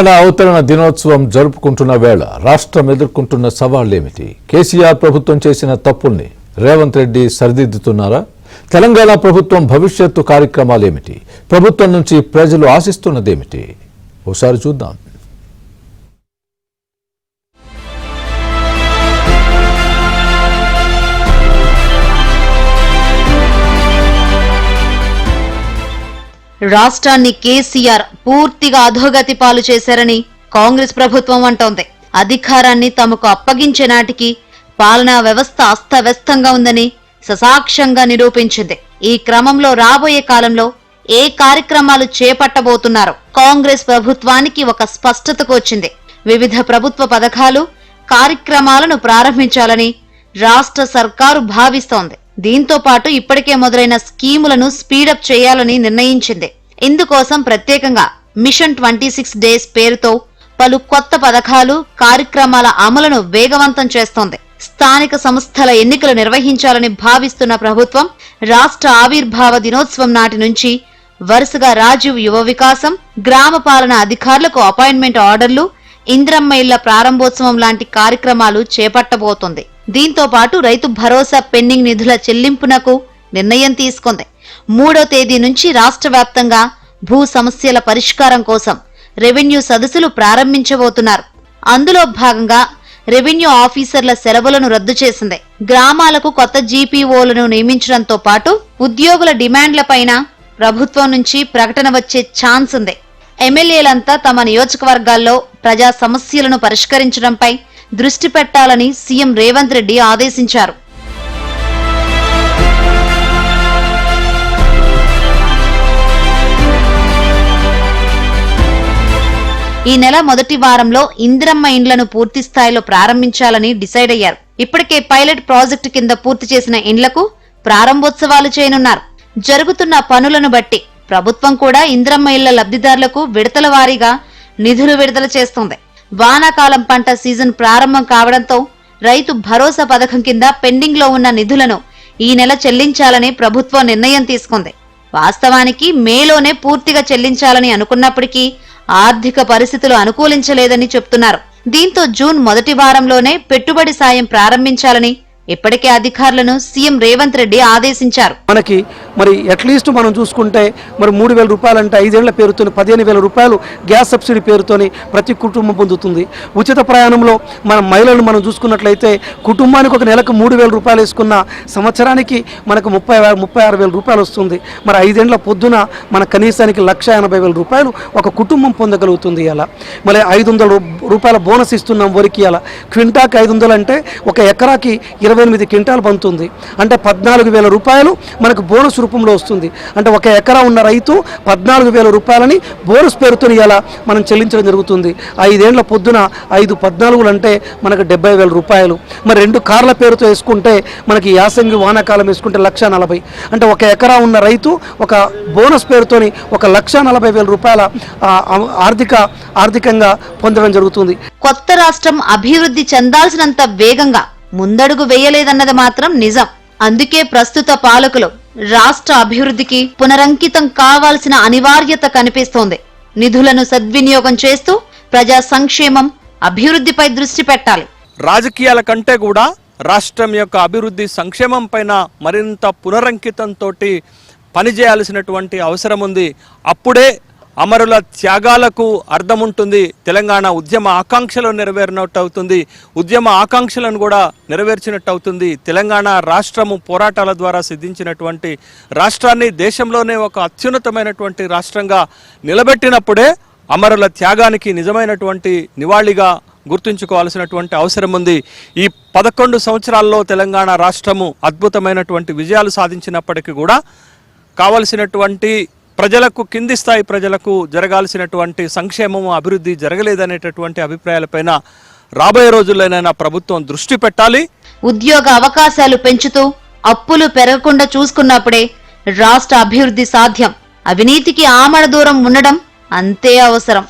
అవతరణ దినోత్సవం జరుపుకుంటున్న వేళ రాష్ట్రం ఎదుర్కొంటున్న సవాళ్లేమిటి? కేసీఆర్ ప్రభుత్వం చేసిన తప్పుల్ని రేవంత్ రెడ్డి సరిదిద్దుతున్నారా? తెలంగాణ ప్రభుత్వం భవిష్యత్తు కార్యక్రమాలేమిటి? ప్రభుత్వం నుంచి ప్రజలు ఆశిస్తున్నదేమిటి? ఒకసారి చూద్దాం. రాష్ట్రాన్ని కేసీఆర్ పూర్తిగా అధోగతి పాలు చేశారని కాంగ్రెస్ ప్రభుత్వం అంటోంది. అధికారాన్ని తమకు అప్పగించే నాటికి పాలనా వ్యవస్థ అస్తవ్యస్తంగా ఉందని ససాక్ష్యంగా నిరూపించింది. ఈ క్రమంలో రాబోయే కాలంలో ఏ కార్యక్రమాలు చేపట్టబోతున్నారో కాంగ్రెస్ ప్రభుత్వానికి ఒక స్పష్టతకు వచ్చింది. వివిధ ప్రభుత్వ పథకాలు, కార్యక్రమాలను ప్రారంభించాలని రాష్ట్ర సర్కారు భావిస్తోంది. దీంతో పాటు ఇప్పటికే మొదలైన స్కీములను స్పీడప్ చేయాలని నిర్ణయించింది. ఇందుకోసం ప్రత్యేకంగా మిషన్ 26 డేస్ పేరుతో పలు కొత్త పథకాలు, కార్యక్రమాల అమలును వేగవంతం చేస్తోంది. స్థానిక సంస్థల ఎన్నికలు నిర్వహించాలని భావిస్తున్న ప్రభుత్వం రాష్ట్ర ఆవిర్భావ దినోత్సవం నాటి నుంచి వరుసగా రాజీవ్ యువ వికాసం, గ్రామ పాలన అధికారులకు అపాయింట్మెంట్ ఆర్డర్లు, ఇందిరమ్మ ఇళ్ల ప్రారంభోత్సవం లాంటి కార్యక్రమాలు చేపట్టబోతోంది. దీంతో పాటు రైతు భరోసా పెండింగ్ నిధుల చెల్లింపునకు నిర్ణయం తీసుకుంది. 3వ తేదీ నుంచి రాష్ట్ర వ్యాప్తంగా భూ సమస్యల పరిష్కారం కోసం రెవెన్యూ సదస్సులు ప్రారంభించబోతున్నారు. అందులో భాగంగా రెవెన్యూ ఆఫీసర్ల సెలవులను రద్దు చేసింది. గ్రామాలకు కొత్త జీపీఓలను నియమించడంతో పాటు ఉద్యోగుల డిమాండ్లపైన ప్రభుత్వం నుంచి ప్రకటన వచ్చే ఛాన్స్ ఉంది. ఎమ్మెల్యేలంతా తమ నియోజకవర్గాల్లో ప్రజా సమస్యలను పరిష్కరించడంపై దృష్టి పెట్టాలని సీఎం రేవంత్ రెడ్డి ఆదేశించారు. ఈ నెల మొదటి వారంలో ఇందిరమ్మ ఇండ్లను పూర్తి స్థాయిలో ప్రారంభించాలని డిసైడ్ అయ్యారు. ఇప్పటికే పైలట్ ప్రాజెక్టు కింద పూర్తి చేసిన ఇండ్లకు ప్రారంభోత్సవాలు చేయనున్నారు. జరుగుతున్న పనులను బట్టి ప్రభుత్వం కూడా ఇందిరమ్మ ఇళ్ల లబ్ధిదారులకు విడతల వారీగా నిధులు విడుదల చేస్తోంది. వానాకాలం పంట సీజన్ ప్రారంభం కావడంతో రైతు భరోసా పథకం కింద పెండింగ్ లో ఉన్న నిధులను ఈ నెల చెల్లించాలని ప్రభుత్వం నిర్ణయం తీసుకుంది. వాస్తవానికి మేలోనే పూర్తిగా చెల్లించాలని అనుకున్నప్పటికీ ఆర్థిక పరిస్థితులు అనుకూలించలేదని చెప్తున్నారు. దీంతో జూన్ మొదటి వారంలోనే పెట్టుబడి సాయం ప్రారంభించాలని ఇప్పటికే అధికారులను సీఎం రేవంత్ రెడ్డి ఆదేశించారు. మనకి మరి అట్లీస్ట్ మనం చూసుకుంటే మరి 3,000 రూపాయలు అంటే 5 ఏళ్ల పేరుతో 15,000 రూపాయలు గ్యాస్ సబ్సిడీ పేరుతోని ప్రతి కుటుంబం పొందుతుంది. ఉచిత ప్రయాణంలో మన మహిళలను మనం చూసుకున్నట్లయితే కుటుంబానికి ఒక నెలకు 3,000 రూపాయలు వేసుకున్న సంవత్సరానికి మనకు 36,000 రూపాయలు వస్తుంది. మరి 5 ఏళ్ల పొద్దున మన కనీసానికి 1,80,000 రూపాయలు ఒక కుటుంబం పొందగలుగుతుంది. అలా మళ్ళీ 500 రూపాయల బోనస్ ఇస్తున్నాం వరికి. అలా క్వింటాకి 500 అంటే ఒక ఎకరాకి 28 క్వింటాలు పండుతుంది. అంటే 14,000 రూపాయలు మనకు బోనస్ రూపంలో వస్తుంది. అంటే ఒక ఎకరా ఉన్న రైతు 14,000 రూపాయలని బోనస్ పేరుతో ఇలా మనం చెల్లించడం జరుగుతుంది. 5 ఏళ్ల పొద్దున 5/14 అంటే మనకు 70,000 రూపాయలు. మరి 2 కార్ల పేరుతో వేసుకుంటే మనకి యాసంగి వానాకాలం వేసుకుంటే 1,40,000. అంటే ఒక ఎకరా ఉన్న రైతు ఒక బోనస్ పేరుతోని 1,40,000 రూపాయల ఆర్థికంగా పొందడం జరుగుతుంది. కొత్త రాష్ట్రం అభివృద్ధి చెందాల్సినంత వేగంగా ముందడుగు వేయలేదన్నది మాత్రం నిజం. అందుకే ప్రస్తుత పాలకులు రాష్ట్ర అభివృద్ధికి పునరంకితం కావాల్సిన అనివార్యత కనిపిస్తోంది. నిధులను సద్వినియోగం చేస్తూ ప్రజా సంక్షేమం, అభివృద్ధిపై దృష్టి పెట్టాలి. రాజకీయాల కంటే కూడా రాష్ట్రం యొక్క అభివృద్ధి, సంక్షేమం పైన మరింత పునరంకితంతో పనిచేయాల్సినటువంటి అవసరం ఉంది. అప్పుడే అమరుల త్యాగాలకు అర్థం ఉంటుంది. తెలంగాణ ఉద్యమ ఆకాంక్షలు నెరవేరినట్టు అవుతుంది. ఉద్యమ ఆకాంక్షలను కూడా నెరవేర్చినట్టు అవుతుంది. తెలంగాణ రాష్ట్రము పోరాటాల ద్వారా సిద్ధించినటువంటి రాష్ట్రాన్ని దేశంలోనే ఒక అత్యున్నతమైనటువంటి రాష్ట్రంగా నిలబెట్టినప్పుడే అమరుల త్యాగానికి నిజమైనటువంటి నివాళిగా గుర్తుంచుకోవాల్సినటువంటి అవసరం ఉంది. ఈ 11 సంవత్సరాల్లో తెలంగాణ రాష్ట్రము అద్భుతమైనటువంటి విజయాలు సాధించినప్పటికీ కూడా కావలసినటువంటి ప్రజలకు, కింది స్థాయి ప్రజలకు జరగాల్సినటువంటి సంక్షేమము, అభివృద్ధి జరగలేదనేటటువంటి అభిప్రాయాలపైన రాబోయే రోజుల్లోనైనా ప్రభుత్వం దృష్టి పెట్టాలి. ఉద్యోగ అవకాశాలు పెంచుతూ అప్పులు పెరగకుండా చూసుకున్నప్పుడే రాష్ట్ర అభివృద్ధి సాధ్యం. అవినీతికి ఆమడ దూరం ఉండడం అంతే అవసరం.